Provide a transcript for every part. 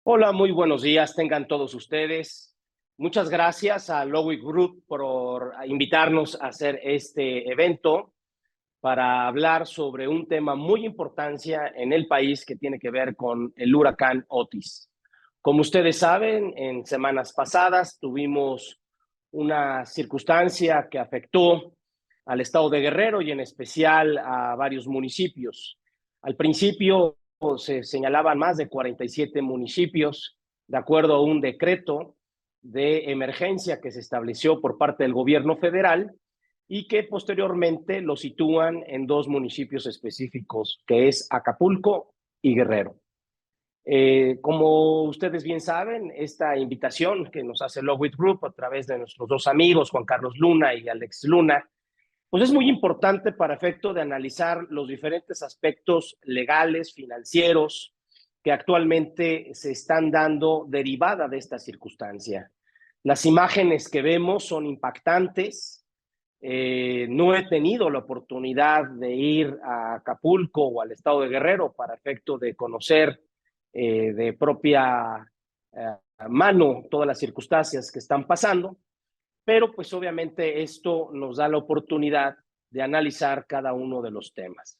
Hola, muy buenos días, tengan todos ustedes. Muchas gracias a Lowick Group por invitarnos a hacer este evento para hablar sobre un tema muy importante en el país que tiene que ver con el huracán Otis. Como ustedes saben, en semanas pasadas tuvimos una circunstancia que afectó al estado de Guerrero y en especial a varios municipios. Al principio se señalaban más de 47 municipios, de acuerdo a un decreto de emergencia que se estableció por parte del gobierno federal y que posteriormente lo sitúan en dos municipios específicos, que es Acapulco y Guerrero. Como ustedes bien saben, esta invitación que nos hace Lowick Group a través de nuestros dos amigos, Juan Carlos Luna y Alex Luna, pues es muy importante para efecto de analizar los diferentes aspectos legales, financieros, que actualmente se están dando derivada de esta circunstancia. Las imágenes que vemos son impactantes. No he tenido la oportunidad de ir a Acapulco o al estado de Guerrero para efecto de conocer de propia mano todas las circunstancias que están pasando, pero pues obviamente esto nos da la oportunidad de analizar cada uno de los temas.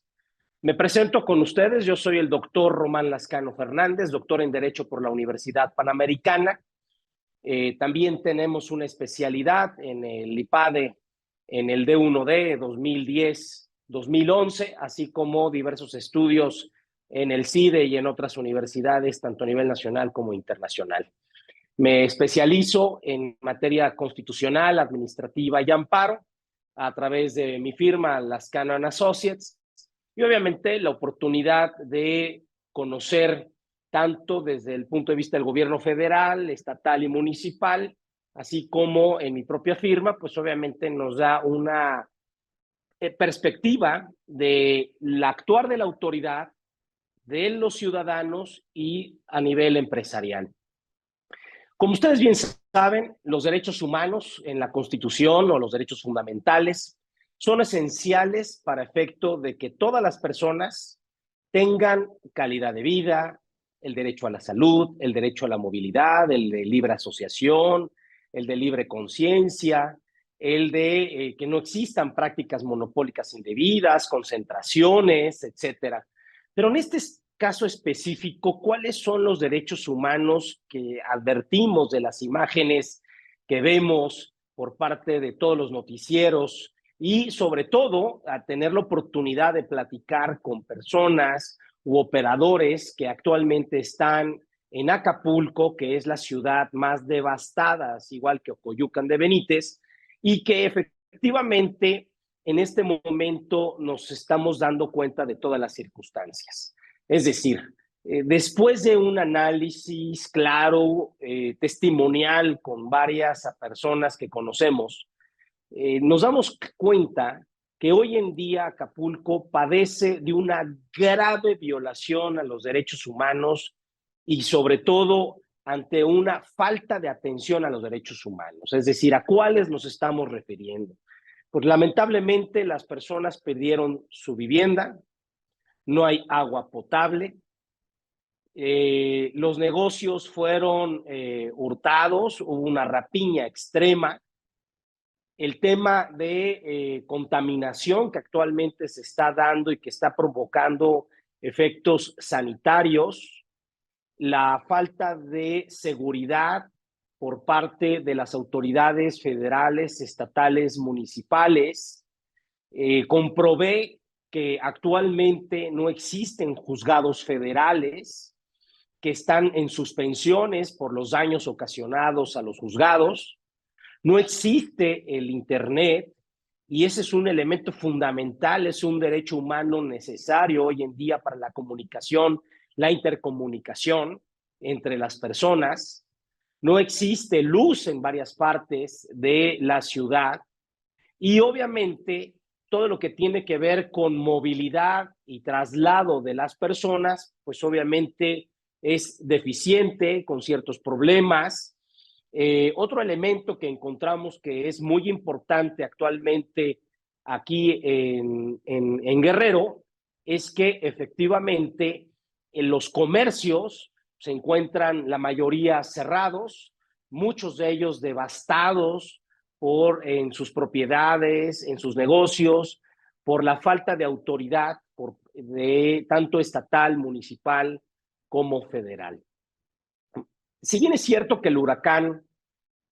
Me presento con ustedes, yo soy el doctor Román Lascano Fernández, doctor en Derecho por la Universidad Panamericana. También tenemos una especialidad en el IPADE, en el D1D 2010-2011, así como diversos estudios en el CIDE y en otras universidades, tanto a nivel nacional como internacional. Me especializo en materia constitucional, administrativa y amparo a través de mi firma Lascano Associates y obviamente la oportunidad de conocer tanto desde el punto de vista del gobierno federal, estatal y municipal, así como en mi propia firma, pues obviamente nos da una perspectiva de la actuar de la autoridad, de los ciudadanos y a nivel empresarial. Como ustedes bien saben, los derechos humanos en la Constitución o los derechos fundamentales son esenciales para efecto de que todas las personas tengan calidad de vida, el derecho a la salud, el derecho a la movilidad, el de libre asociación, el de libre conciencia, el de que no existan prácticas monopólicas indebidas, concentraciones, etcétera. Pero en este caso específico, ¿cuáles son los derechos humanos que advertimos de las imágenes que vemos por parte de todos los noticieros? Y sobre todo, a tener la oportunidad de platicar con personas u operadores que actualmente están en Acapulco, que es la ciudad más devastada, igual que Ocoyucan de Benítez, y que efectivamente en este momento nos estamos dando cuenta de todas las circunstancias. Es decir, después de un análisis claro, testimonial con varias personas que conocemos, nos damos cuenta que hoy en día Acapulco padece de una grave violación a los derechos humanos y sobre todo ante una falta de atención a los derechos humanos. Es decir, ¿a cuáles nos estamos refiriendo? Pues lamentablemente las personas perdieron su vivienda, no hay agua potable, los negocios fueron hurtados, hubo una rapiña extrema, el tema de contaminación que actualmente se está dando y que está provocando efectos sanitarios, la falta de seguridad por parte de las autoridades federales, estatales, municipales. Comprobé que actualmente no existen juzgados federales, que están en suspensiones por los daños ocasionados a los juzgados. No existe el Internet y ese es un elemento fundamental, es un derecho humano necesario hoy en día para la comunicación, la intercomunicación entre las personas. No existe luz en varias partes de la ciudad y obviamente todo lo que tiene que ver con movilidad y traslado de las personas, pues obviamente es deficiente, con ciertos problemas. Otro elemento que encontramos que es muy importante actualmente aquí en Guerrero es que efectivamente en los comercios se encuentran la mayoría cerrados, muchos de ellos devastados en sus propiedades, en sus negocios, por la falta de autoridad de tanto estatal, municipal como federal. Si bien es cierto que el huracán,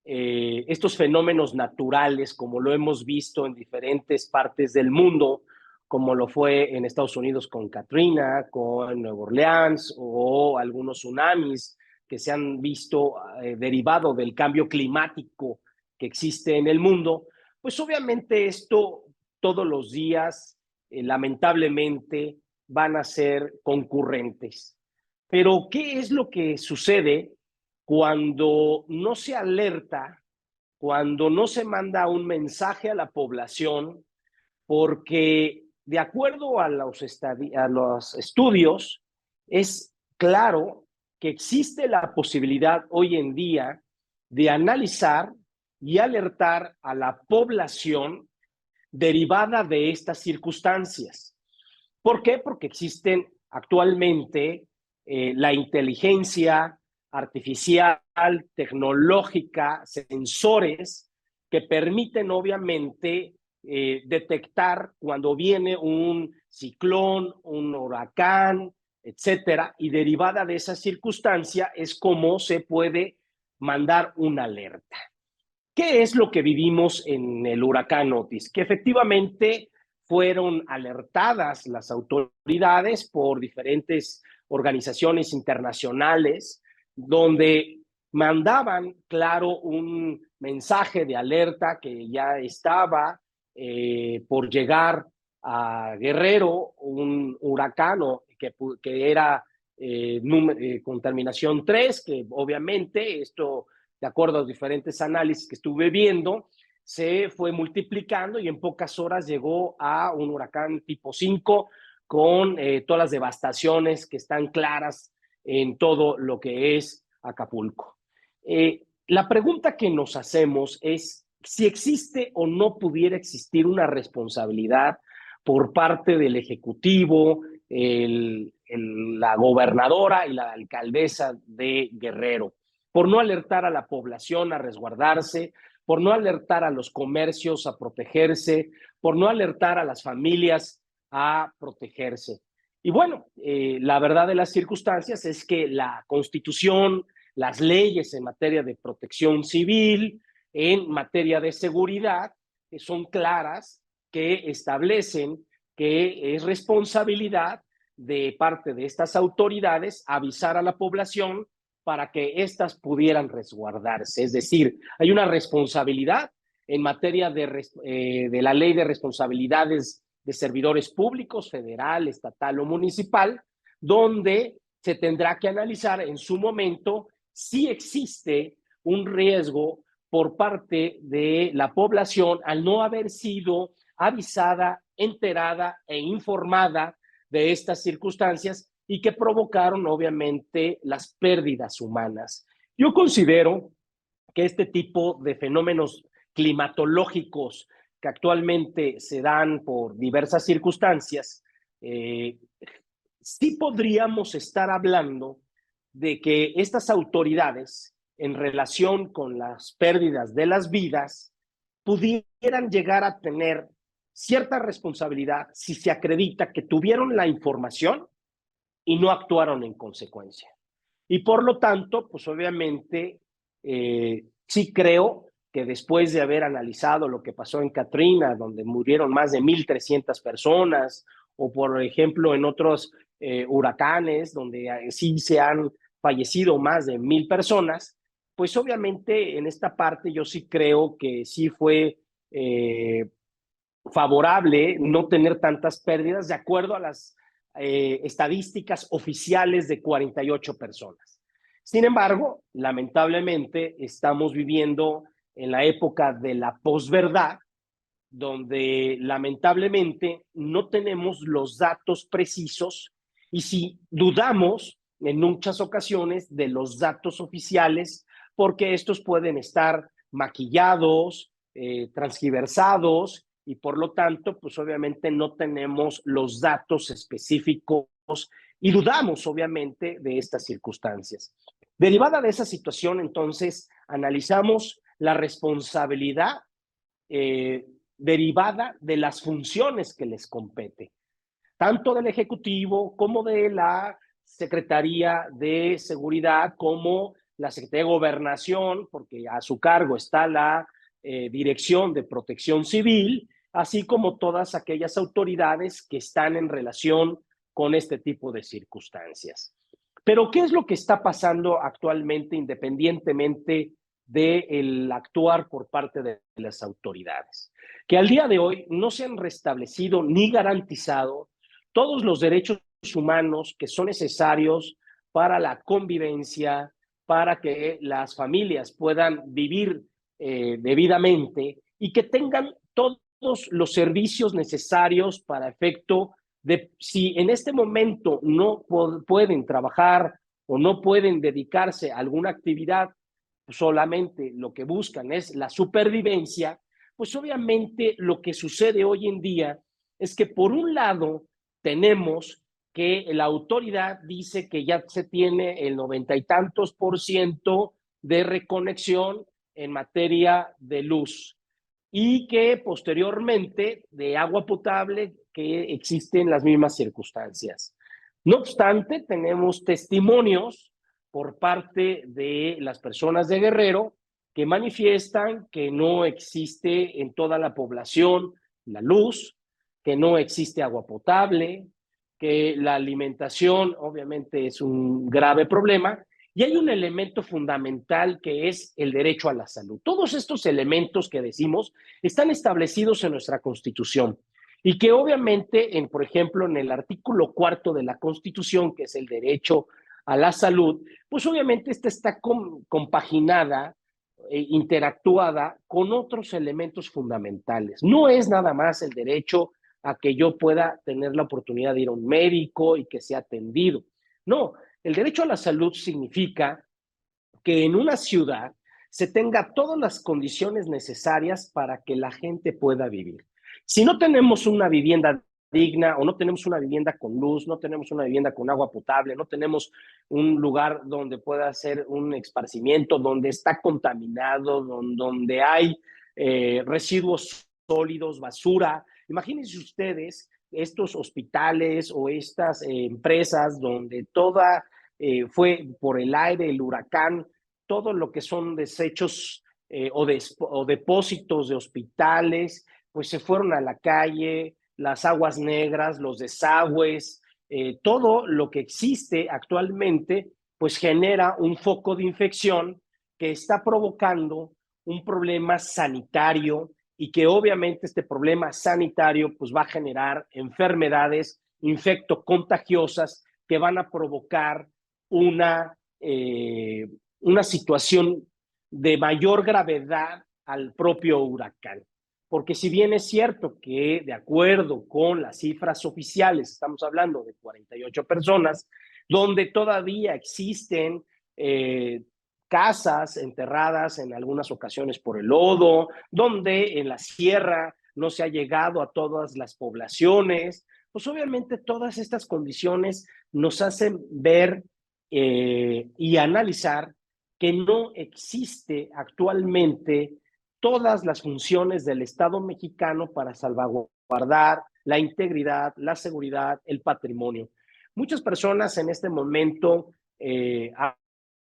estos fenómenos naturales, como lo hemos visto en diferentes partes del mundo, como lo fue en Estados Unidos con Katrina, con Nueva Orleans o algunos tsunamis que se han visto derivado del cambio climático que existe en el mundo, pues obviamente esto todos los días, lamentablemente, van a ser concurrentes. Pero, ¿qué es lo que sucede cuando no se alerta, cuando no se manda un mensaje a la población? Porque de acuerdo a los estudios, es claro que existe la posibilidad hoy en día de analizar y alertar a la población derivada de estas circunstancias. ¿Por qué? Porque existen actualmente la inteligencia artificial, tecnológica, sensores que permiten obviamente detectar cuando viene un ciclón, un huracán, etcétera, y derivada de esa circunstancia es como se puede mandar una alerta. ¿Qué es lo que vivimos en el huracán Otis? Que efectivamente fueron alertadas las autoridades por diferentes organizaciones internacionales, donde mandaban, claro, un mensaje de alerta que ya estaba por llegar a Guerrero, un huracán que era con terminación 3, que obviamente esto, de acuerdo a los diferentes análisis que estuve viendo, se fue multiplicando y en pocas horas llegó a un huracán tipo 5 con todas las devastaciones que están claras en todo lo que es Acapulco. La pregunta que nos hacemos es si existe o no pudiera existir una responsabilidad por parte del Ejecutivo, la gobernadora y la alcaldesa de Guerrero, por no alertar a la población a resguardarse, por no alertar a los comercios a protegerse, por no alertar a las familias a protegerse. Y bueno, la verdad de las circunstancias es que la Constitución, las leyes en materia de protección civil, en materia de seguridad, son claras, que establecen que es responsabilidad de parte de estas autoridades avisar a la población para que éstas pudieran resguardarse. Es decir, hay una responsabilidad en materia de la ley de responsabilidades de servidores públicos, federal, estatal o municipal, donde se tendrá que analizar en su momento si existe un riesgo por parte de la población al no haber sido avisada, enterada e informada de estas circunstancias y que provocaron obviamente las pérdidas humanas. Yo considero que este tipo de fenómenos climatológicos que actualmente se dan por diversas circunstancias, sí podríamos estar hablando de que estas autoridades, en relación con las pérdidas de las vidas, pudieran llegar a tener cierta responsabilidad si se acredita que tuvieron la información y no actuaron en consecuencia. Y por lo tanto, pues obviamente, sí creo que después de haber analizado lo que pasó en Katrina, donde murieron más de 1,300 personas, o por ejemplo en otros huracanes, donde sí se han fallecido más de 1,000 personas, pues obviamente en esta parte yo sí creo que sí fue favorable no tener tantas pérdidas de acuerdo a las estadísticas oficiales de 48 personas. Sin embargo, lamentablemente estamos viviendo en la época de la posverdad, donde lamentablemente no tenemos los datos precisos y si dudamos en muchas ocasiones de los datos oficiales, porque estos pueden estar maquillados, transgiversados y por lo tanto, pues obviamente no tenemos los datos específicos y dudamos obviamente de estas circunstancias. Derivada de esa situación, entonces, analizamos la responsabilidad derivada de las funciones que les compete, tanto del Ejecutivo como de la Secretaría de Seguridad, como la Secretaría de Gobernación, porque a su cargo está la Dirección de Protección Civil, así como todas aquellas autoridades que están en relación con este tipo de circunstancias. Pero, ¿qué es lo que está pasando actualmente, independientemente del actuar por parte de las autoridades? Que al día de hoy no se han restablecido ni garantizado todos los derechos humanos que son necesarios para la convivencia, para que las familias puedan vivir debidamente y que tengan todos los servicios necesarios para efecto de si en este momento no pueden trabajar o no pueden dedicarse a alguna actividad, solamente lo que buscan es la supervivencia, pues obviamente lo que sucede hoy en día es que por un lado tenemos que la autoridad dice que ya se tiene el 90 y tantos % de reconexión en materia de luz y que posteriormente de agua potable que existe en las mismas circunstancias. No obstante, tenemos testimonios por parte de las personas de Guerrero que manifiestan que no existe en toda la población la luz, que no existe agua potable, que la alimentación obviamente es un grave problema y hay un elemento fundamental que es el derecho a la salud. Todos estos elementos que decimos están establecidos en nuestra Constitución y que obviamente, por ejemplo, en el artículo 4 de la Constitución, que es el derecho a la salud, pues obviamente esta está compaginada, interactuada con otros elementos fundamentales. No es nada más el derecho a que yo pueda tener la oportunidad de ir a un médico y que sea atendido. No, el derecho a la salud significa que en una ciudad se tenga todas las condiciones necesarias para que la gente pueda vivir. Si no tenemos una vivienda digna o no tenemos una vivienda con luz, no tenemos una vivienda con agua potable, no tenemos un lugar donde pueda hacer un esparcimiento, donde está contaminado, donde hay residuos sólidos, basura. Imagínense ustedes estos hospitales o estas empresas donde toda fue por el aire, el huracán, todo lo que son desechos o depósitos de hospitales, pues se fueron a la calle, las aguas negras, los desagües, todo lo que existe actualmente, pues genera un foco de infección que está provocando un problema sanitario y que obviamente este problema sanitario pues va a generar enfermedades infectocontagiosas que van a provocar una situación de mayor gravedad al propio huracán. Porque si bien es cierto que de acuerdo con las cifras oficiales, estamos hablando de 48 personas, donde todavía existen casas enterradas en algunas ocasiones por el lodo, donde en la sierra no se ha llegado a todas las poblaciones, pues obviamente todas estas condiciones nos hacen ver y analizar que no existe actualmente todas las funciones del Estado mexicano para salvaguardar la integridad, la seguridad, el patrimonio. Muchas personas en este momento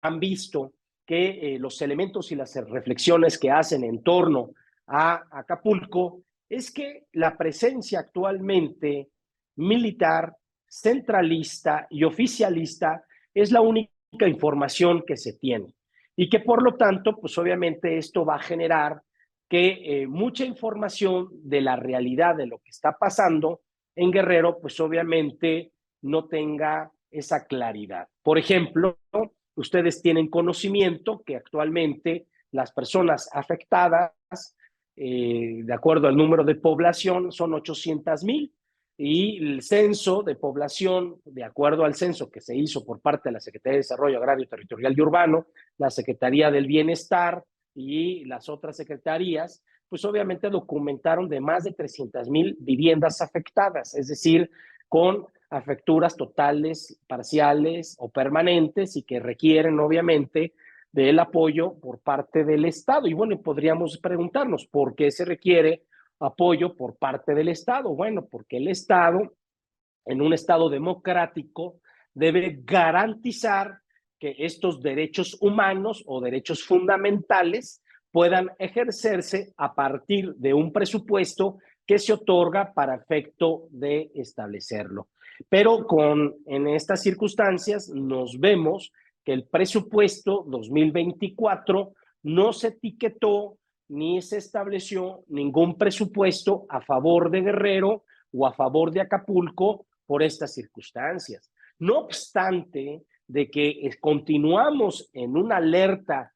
han visto que los elementos y las reflexiones que hacen en torno a Acapulco es que la presencia actualmente militar, centralista y oficialista es la única información que se tiene y que por lo tanto, pues obviamente esto va a generar que mucha información de la realidad de lo que está pasando en Guerrero, pues obviamente no tenga esa claridad. Por ejemplo, ustedes tienen conocimiento que actualmente las personas afectadas, de acuerdo al número de población, son 800,000 y el censo de población, de acuerdo al censo que se hizo por parte de la Secretaría de Desarrollo Agrario, Territorial y Urbano, la Secretaría del Bienestar y las otras secretarías, pues obviamente documentaron de más de 300,000 viviendas afectadas, es decir, con afecturas totales, parciales o permanentes y que requieren obviamente del apoyo por parte del Estado. Y bueno, podríamos preguntarnos, ¿por qué se requiere apoyo por parte del Estado? Bueno, porque el Estado, en un Estado democrático, debe garantizar que estos derechos humanos o derechos fundamentales puedan ejercerse a partir de un presupuesto que se otorga para efecto de establecerlo. Pero en estas circunstancias nos vemos que el presupuesto 2024 no se etiquetó ni se estableció ningún presupuesto a favor de Guerrero o a favor de Acapulco por estas circunstancias. No obstante de que continuamos en una alerta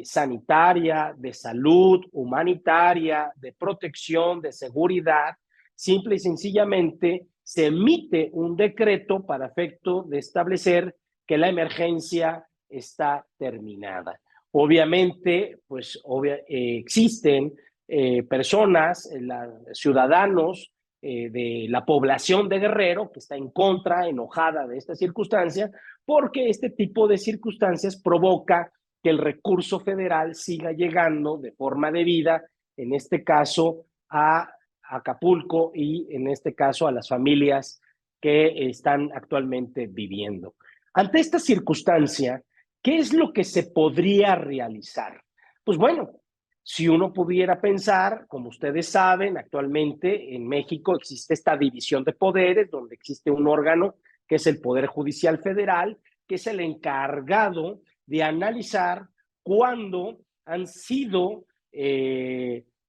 sanitaria, de salud, humanitaria, de protección, de seguridad, simple y sencillamente se emite un decreto para efecto de establecer que la emergencia está terminada. Obviamente, pues existen personas, ciudadanos de la población de Guerrero que está en contra, enojada de esta circunstancia, porque este tipo de circunstancias provoca que el recurso federal siga llegando de forma debida, en este caso a Acapulco y en este caso a las familias que están actualmente viviendo. Ante esta circunstancia, ¿qué es lo que se podría realizar? Pues bueno, si uno pudiera pensar, como ustedes saben, actualmente en México existe esta división de poderes, donde existe un órgano que es el Poder Judicial Federal, que es el encargado de analizar cuándo han sido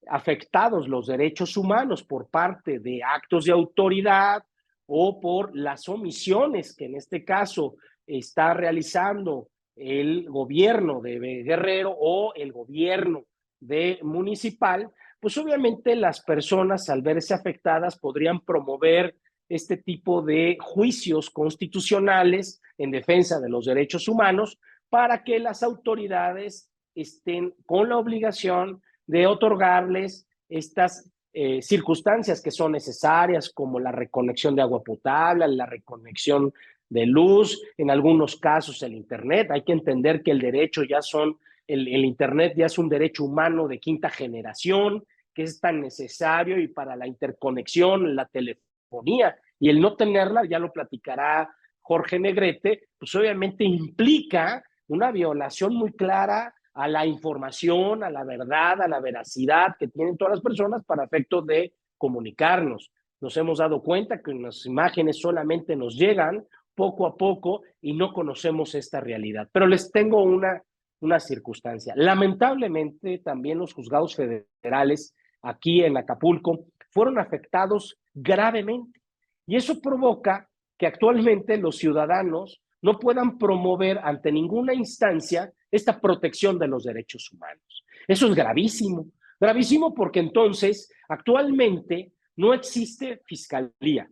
afectados los derechos humanos por parte de actos de autoridad o por las omisiones que en este caso está realizando el gobierno de Guerrero o el gobierno de municipal, pues obviamente las personas al verse afectadas podrían promover este tipo de juicios constitucionales en defensa de los derechos humanos para que las autoridades estén con la obligación de otorgarles estas circunstancias que son necesarias, como la reconexión de agua potable, la reconexión de luz, en algunos casos el Internet. Hay que entender que el derecho ya son, el Internet ya es un derecho humano de quinta generación, que es tan necesario y para la interconexión, la telefonía, y el no tenerla, ya lo platicará Jorge Negrete, pues obviamente implica una violación muy clara a la información, a la verdad, a la veracidad que tienen todas las personas para efecto de comunicarnos. Nos hemos dado cuenta que las imágenes solamente nos llegan poco a poco y no conocemos esta realidad. Pero les tengo una circunstancia. Lamentablemente, también los juzgados federales aquí en Acapulco fueron afectados gravemente. Y eso provoca que actualmente los ciudadanos no puedan promover ante ninguna instancia esta protección de los derechos humanos. Eso es gravísimo porque entonces actualmente no existe fiscalía,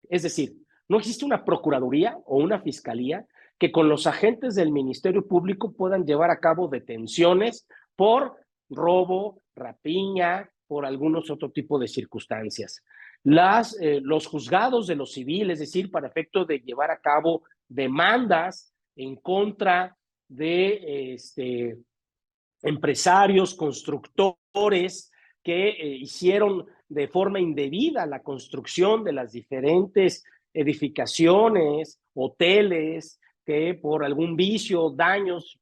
es decir, no existe una procuraduría o una fiscalía que con los agentes del Ministerio Público puedan llevar a cabo detenciones por robo, rapiña, por algunos otro tipo de circunstancias. Los juzgados de los civiles, es decir, para efecto de llevar a cabo demandas en contra de empresarios, constructores que hicieron de forma indebida la construcción de las diferentes edificaciones, hoteles, que por algún vicio, daños,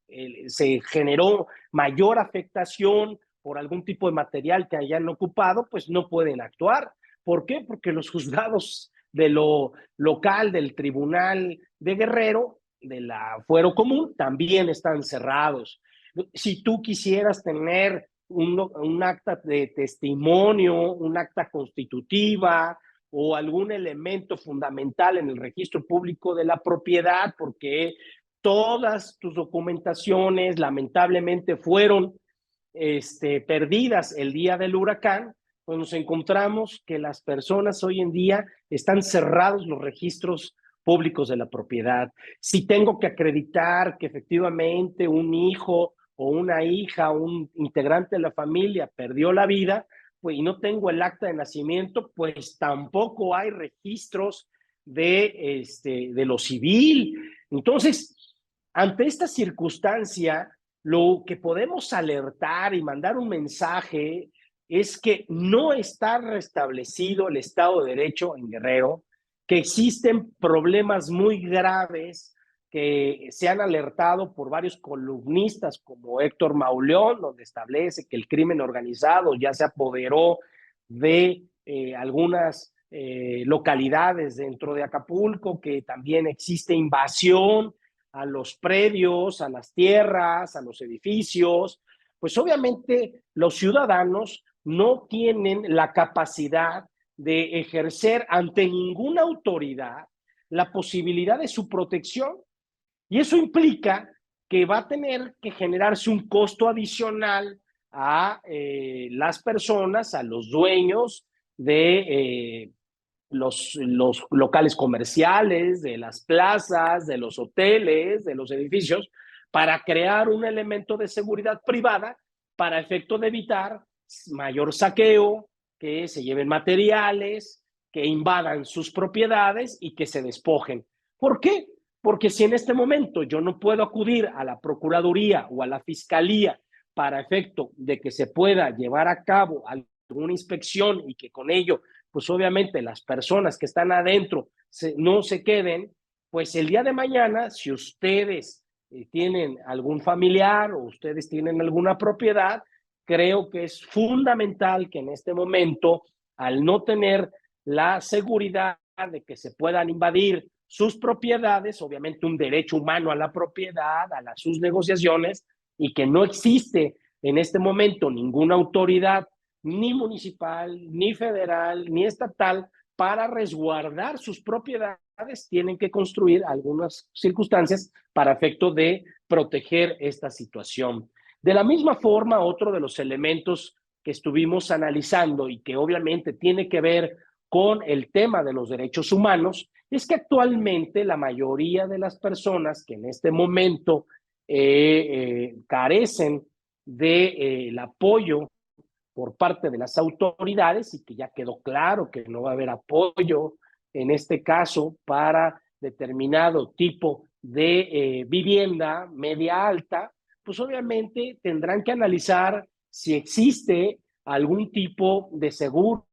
se generó mayor afectación por algún tipo de material que hayan ocupado, pues no pueden actuar. ¿Por qué? Porque los juzgados de lo local, del Tribunal de Guerrero, de la Fuero Común, también están cerrados. Si tú quisieras tener un acta de testimonio, un acta constitutiva o algún elemento fundamental en el registro público de la propiedad, porque todas tus documentaciones lamentablemente fueron perdidas el día del huracán, pues nos encontramos que las personas hoy en día están cerrados los registros públicos de la propiedad. Si tengo que acreditar que efectivamente un hijo o una hija, un integrante de la familia perdió la vida, pues y no tengo el acta de nacimiento, pues tampoco hay registros de lo civil. Entonces, ante esta circunstancia, lo que podemos alertar y mandar un mensaje es que no está restablecido el Estado de Derecho en Guerrero, que existen problemas muy graves que se han alertado por varios columnistas como Héctor Mauleón, donde establece que el crimen organizado ya se apoderó de algunas localidades dentro de Acapulco, que también existe invasión a los predios, a las tierras, a los edificios. Pues obviamente los ciudadanos no tienen la capacidad de ejercer ante ninguna autoridad la posibilidad de su protección. Y eso implica que va a tener que generarse un costo adicional a las personas, a los dueños de los locales comerciales, de las plazas, de los hoteles, de los edificios, para crear un elemento de seguridad privada para efecto de evitar mayor saqueo, que se lleven materiales, que invadan sus propiedades y que se despojen. ¿Por qué? Porque si en este momento yo no puedo acudir a la Procuraduría o a la Fiscalía para efecto de que se pueda llevar a cabo alguna inspección y que con ello, pues obviamente las personas que están adentro no se queden, pues el día de mañana, si ustedes tienen algún familiar o ustedes tienen alguna propiedad, creo que es fundamental que en este momento, al no tener la seguridad de que se puedan invadir sus propiedades, obviamente un derecho humano a la propiedad, sus negociaciones, y que no existe en este momento ninguna autoridad, ni municipal, ni federal, ni estatal, para resguardar sus propiedades, tienen que construir algunas circunstancias para efecto de proteger esta situación. De la misma forma, otro de los elementos que estuvimos analizando y que obviamente tiene que ver con el tema de los derechos humanos es que actualmente la mayoría de las personas que en este momento carecen del apoyo por parte de las autoridades y que ya quedó claro que no va a haber apoyo en este caso para determinado tipo de vivienda media alta, pues obviamente tendrán que analizar si existe algún tipo de seguro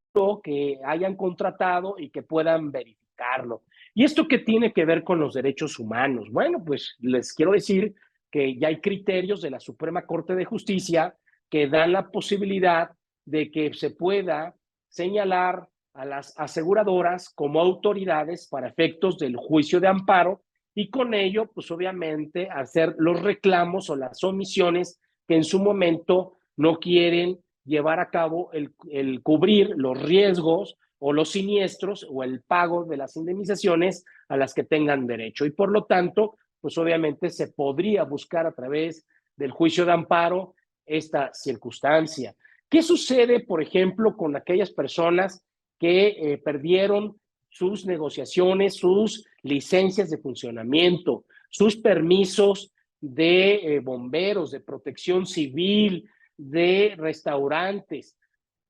que hayan contratado y que puedan verificarlo. ¿Y esto qué tiene que ver con los derechos humanos? Bueno, pues les quiero decir que ya hay criterios de la Suprema Corte de Justicia que dan la posibilidad de que se pueda señalar a las aseguradoras como autoridades para efectos del juicio de amparo y con ello, pues obviamente, hacer los reclamos o las omisiones que en su momento no quieren llevar a cabo el cubrir los riesgos o los siniestros o el pago de las indemnizaciones a las que tengan derecho. Y por lo tanto, pues obviamente se podría buscar a través del juicio de amparo esta circunstancia. ¿Qué sucede, por ejemplo, con aquellas personas que perdieron sus negociaciones, sus licencias de funcionamiento, sus permisos de bomberos, de protección civil, de restaurantes,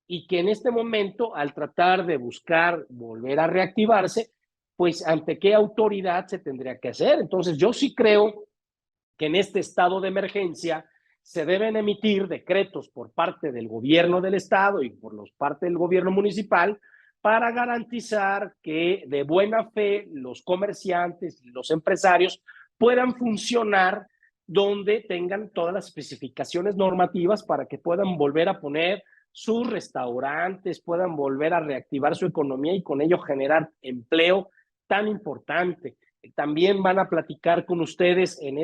y que en este momento, al tratar de buscar volver a reactivarse, pues ante qué autoridad se tendría que hacer? Entonces, yo sí creo que en este estado de emergencia se deben emitir decretos por parte del gobierno del estado y por parte del gobierno municipal para garantizar que de buena fe los comerciantes y los empresarios puedan funcionar donde tengan todas las especificaciones normativas para que puedan volver a poner sus restaurantes, puedan volver a reactivar su economía y con ello generar empleo tan importante. También van a platicar con ustedes en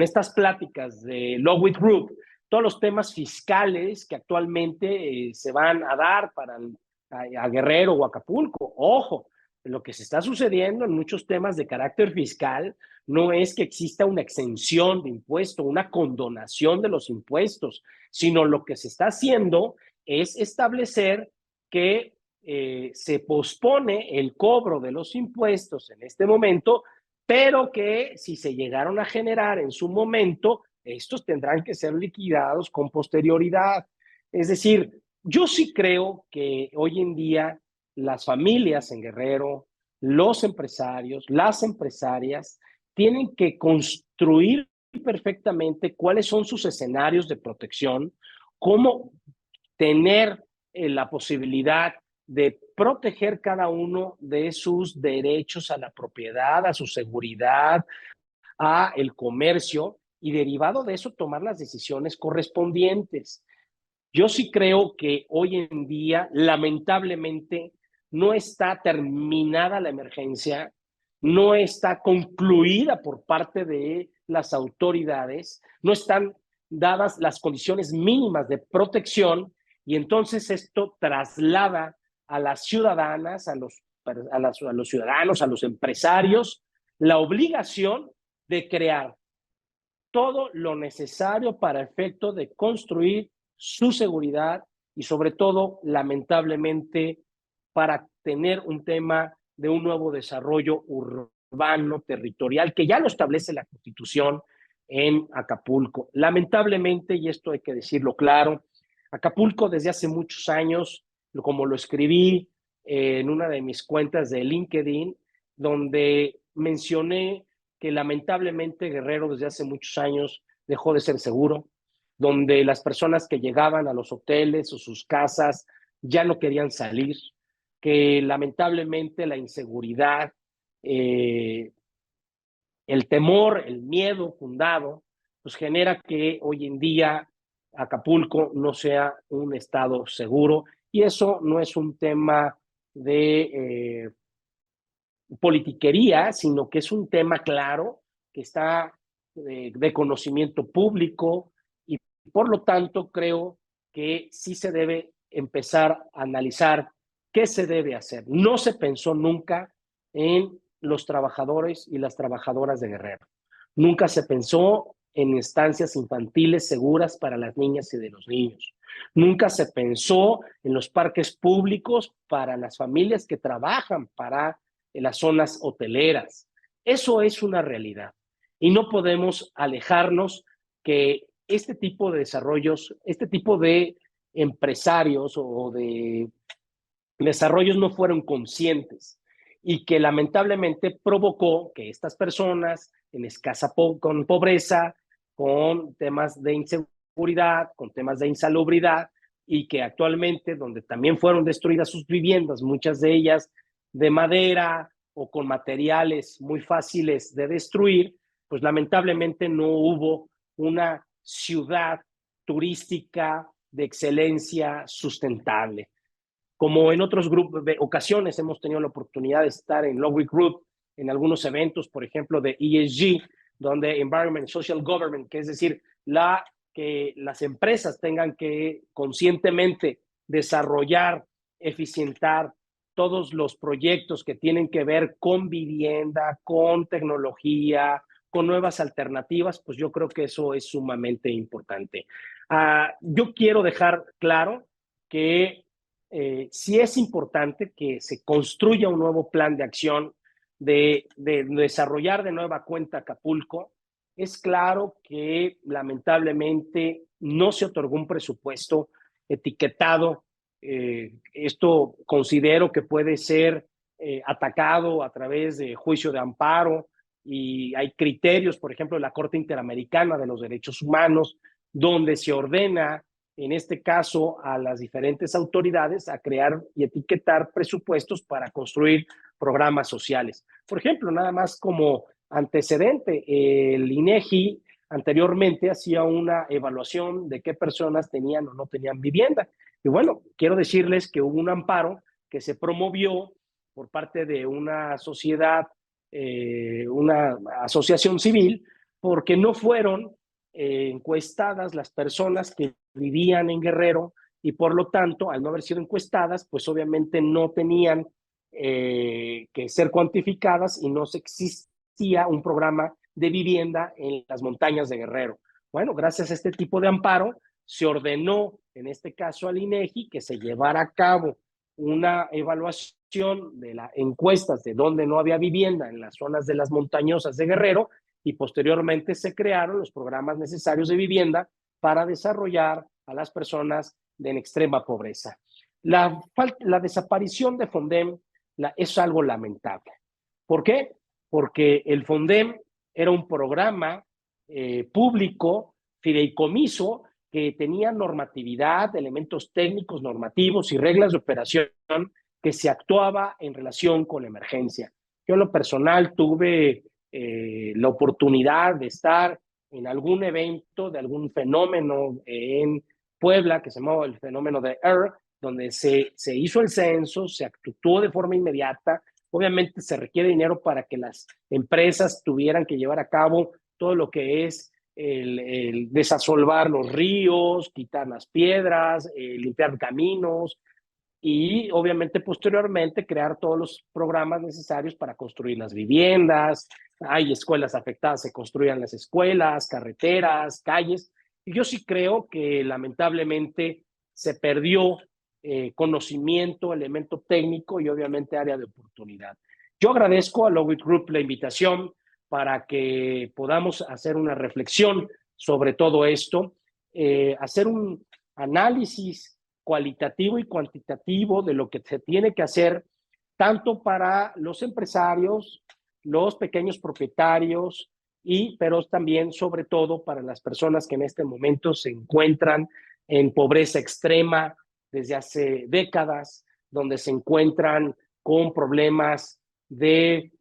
estas pláticas de Lowit Group todos los temas fiscales que actualmente se van a dar a Guerrero o Acapulco. Ojo, lo que se está sucediendo en muchos temas de carácter fiscal no es que exista una exención de impuesto, una condonación de los impuestos, sino lo que se está haciendo es establecer que se pospone el cobro de los impuestos en este momento, pero que si se llegaron a generar en su momento, estos tendrán que ser liquidados con posterioridad. Es decir, yo sí creo que hoy en día las familias en Guerrero, los empresarios, las empresarias, tienen que construir perfectamente cuáles son sus escenarios de protección, cómo tener la posibilidad de proteger cada uno de sus derechos a la propiedad, a su seguridad, a el comercio y derivado de eso tomar las decisiones correspondientes. Yo sí creo que hoy en día, lamentablemente, no está terminada la emergencia, no está concluida por parte de las autoridades, no están dadas las condiciones mínimas de protección y entonces esto traslada a las ciudadanas, a los ciudadanos, a los empresarios, la obligación de crear todo lo necesario para efecto de construir su seguridad y sobre todo, lamentablemente, para tener un tema de un nuevo desarrollo urbano, territorial, que ya lo establece la Constitución en Acapulco. Lamentablemente, y esto hay que decirlo claro, Acapulco desde hace muchos años, como lo escribí en una de mis cuentas de LinkedIn, donde mencioné que lamentablemente Guerrero desde hace muchos años dejó de ser seguro, donde las personas que llegaban a los hoteles o sus casas ya no querían salir, que lamentablemente la inseguridad, el temor, el miedo fundado, pues genera que hoy en día Acapulco no sea un estado seguro y eso no es un tema de politiquería, sino que es un tema claro que está de conocimiento público y por lo tanto creo que sí se debe empezar a analizar qué se debe hacer. No se pensó nunca en los trabajadores y las trabajadoras de Guerrero. Nunca se pensó en estancias infantiles seguras para las niñas y de los niños. Nunca se pensó en los parques públicos para las familias que trabajan para en las zonas hoteleras. Eso es una realidad y no podemos alejarnos que este tipo de desarrollos, este tipo de empresarios o de desarrollos no fueron conscientes y que lamentablemente provocó que estas personas en escasa con pobreza, con temas de inseguridad, con temas de insalubridad y que actualmente donde también fueron destruidas sus viviendas, muchas de ellas de madera o con materiales muy fáciles de destruir, pues lamentablemente no hubo una ciudad turística de excelencia sustentable. Como en otros grupos, de ocasiones hemos tenido la oportunidad de estar en Lowy Group, en algunos eventos, por ejemplo, de ESG, donde Environment Social Government, que es decir, que las empresas tengan que conscientemente desarrollar, eficientar todos los proyectos que tienen que ver con vivienda, con tecnología, con nuevas alternativas, pues yo creo que eso es sumamente importante. Yo quiero dejar claro que sí es importante que se construya un nuevo plan de acción de desarrollar de nueva cuenta Acapulco. Es claro que lamentablemente no se otorgó un presupuesto etiquetado. Esto considero que puede ser atacado a través de juicio de amparo y hay criterios, por ejemplo, de la Corte Interamericana de los Derechos Humanos, donde se ordena en este caso a las diferentes autoridades a crear y etiquetar presupuestos para construir programas sociales. Por ejemplo, nada más como antecedente, el INEGI anteriormente hacía una evaluación de qué personas tenían o no tenían vivienda. Y bueno, quiero decirles que hubo un amparo que se promovió por parte de una sociedad, una asociación civil, porque no fueron encuestadas las personas que vivían en Guerrero y por lo tanto, al no haber sido encuestadas, pues obviamente no tenían que ser cuantificadas y no existía un programa de vivienda en las montañas de Guerrero. Bueno, gracias a este tipo de amparo, se ordenó, en este caso al INEGI, que se llevara a cabo una evaluación de las encuestas de donde no había vivienda en las zonas de las montañosas de Guerrero y posteriormente se crearon los programas necesarios de vivienda para desarrollar a las personas de en extrema pobreza. La desaparición de Fondem es algo lamentable. ¿Por qué? Porque el Fondem era un programa público, fideicomiso, que tenía normatividad, elementos técnicos, normativos y reglas de operación que se actuaba en relación con la emergencia. Yo en lo personal tuve la oportunidad de estar en algún evento de algún fenómeno en Puebla que se llamaba el fenómeno de EARTH, donde se hizo el censo, se actuó de forma inmediata. Obviamente se requiere dinero para que las empresas tuvieran que llevar a cabo todo lo que es el desasolvar los ríos, quitar las piedras, limpiar caminos y obviamente posteriormente crear todos los programas necesarios para construir las viviendas. Hay escuelas afectadas, se construyan las escuelas, carreteras, calles. Y yo sí creo que lamentablemente se perdió conocimiento, elemento técnico y obviamente área de oportunidad. Yo agradezco a Lowit Group la invitación para que podamos hacer una reflexión sobre todo esto, hacer un análisis cualitativo y cuantitativo de lo que se tiene que hacer tanto para los empresarios, los pequeños propietarios pero también sobre todo para las personas que en este momento se encuentran en pobreza extrema desde hace décadas, donde se encuentran con problemas de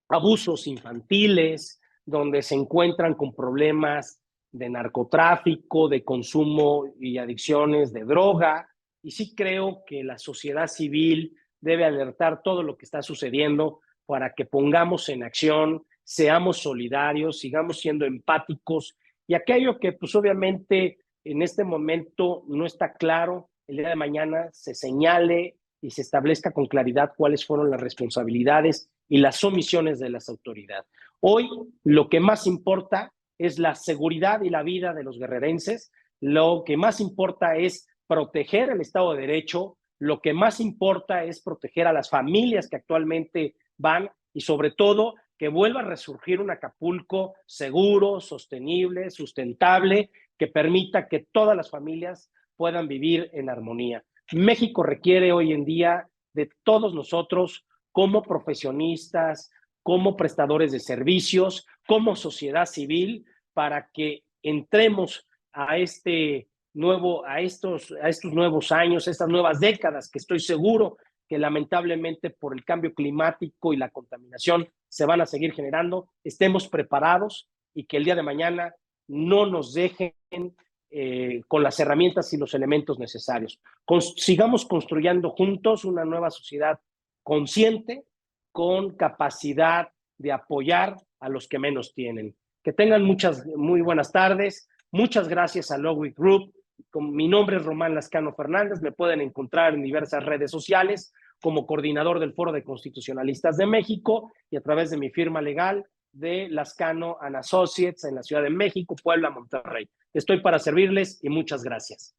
abusos infantiles, donde se encuentran con problemas de narcotráfico, de consumo y adicciones de droga. Y sí creo que la sociedad civil debe alertar todo lo que está sucediendo para que pongamos en acción, seamos solidarios, sigamos siendo empáticos y aquello que pues obviamente en este momento no está claro, el día de mañana se señale y se establezca con claridad cuáles fueron las responsabilidades y las omisiones de las autoridades. Hoy lo que más importa es la seguridad y la vida de los guerrerenses, lo que más importa es proteger el Estado de Derecho, lo que más importa es proteger a las familias que actualmente van y sobre todo que vuelva a resurgir un Acapulco seguro, sostenible, sustentable, que permita que todas las familias puedan vivir en armonía. México requiere hoy en día de todos nosotros como profesionistas, como prestadores de servicios, como sociedad civil, para que entremos a estos nuevos años, estas nuevas décadas que estoy seguro que lamentablemente por el cambio climático y la contaminación se van a seguir generando, estemos preparados y que el día de mañana no nos dejen con las herramientas y los elementos necesarios. Sigamos construyendo juntos una nueva sociedad consciente, con capacidad de apoyar a los que menos tienen. Que tengan muy buenas tardes. Muchas gracias a Lowit Group. Mi nombre es Román Lascano Fernández. Me pueden encontrar en diversas redes sociales como coordinador del Foro de Constitucionalistas de México y a través de mi firma legal de Lascano & Associates en la Ciudad de México, Puebla, Monterrey. Estoy para servirles y muchas gracias.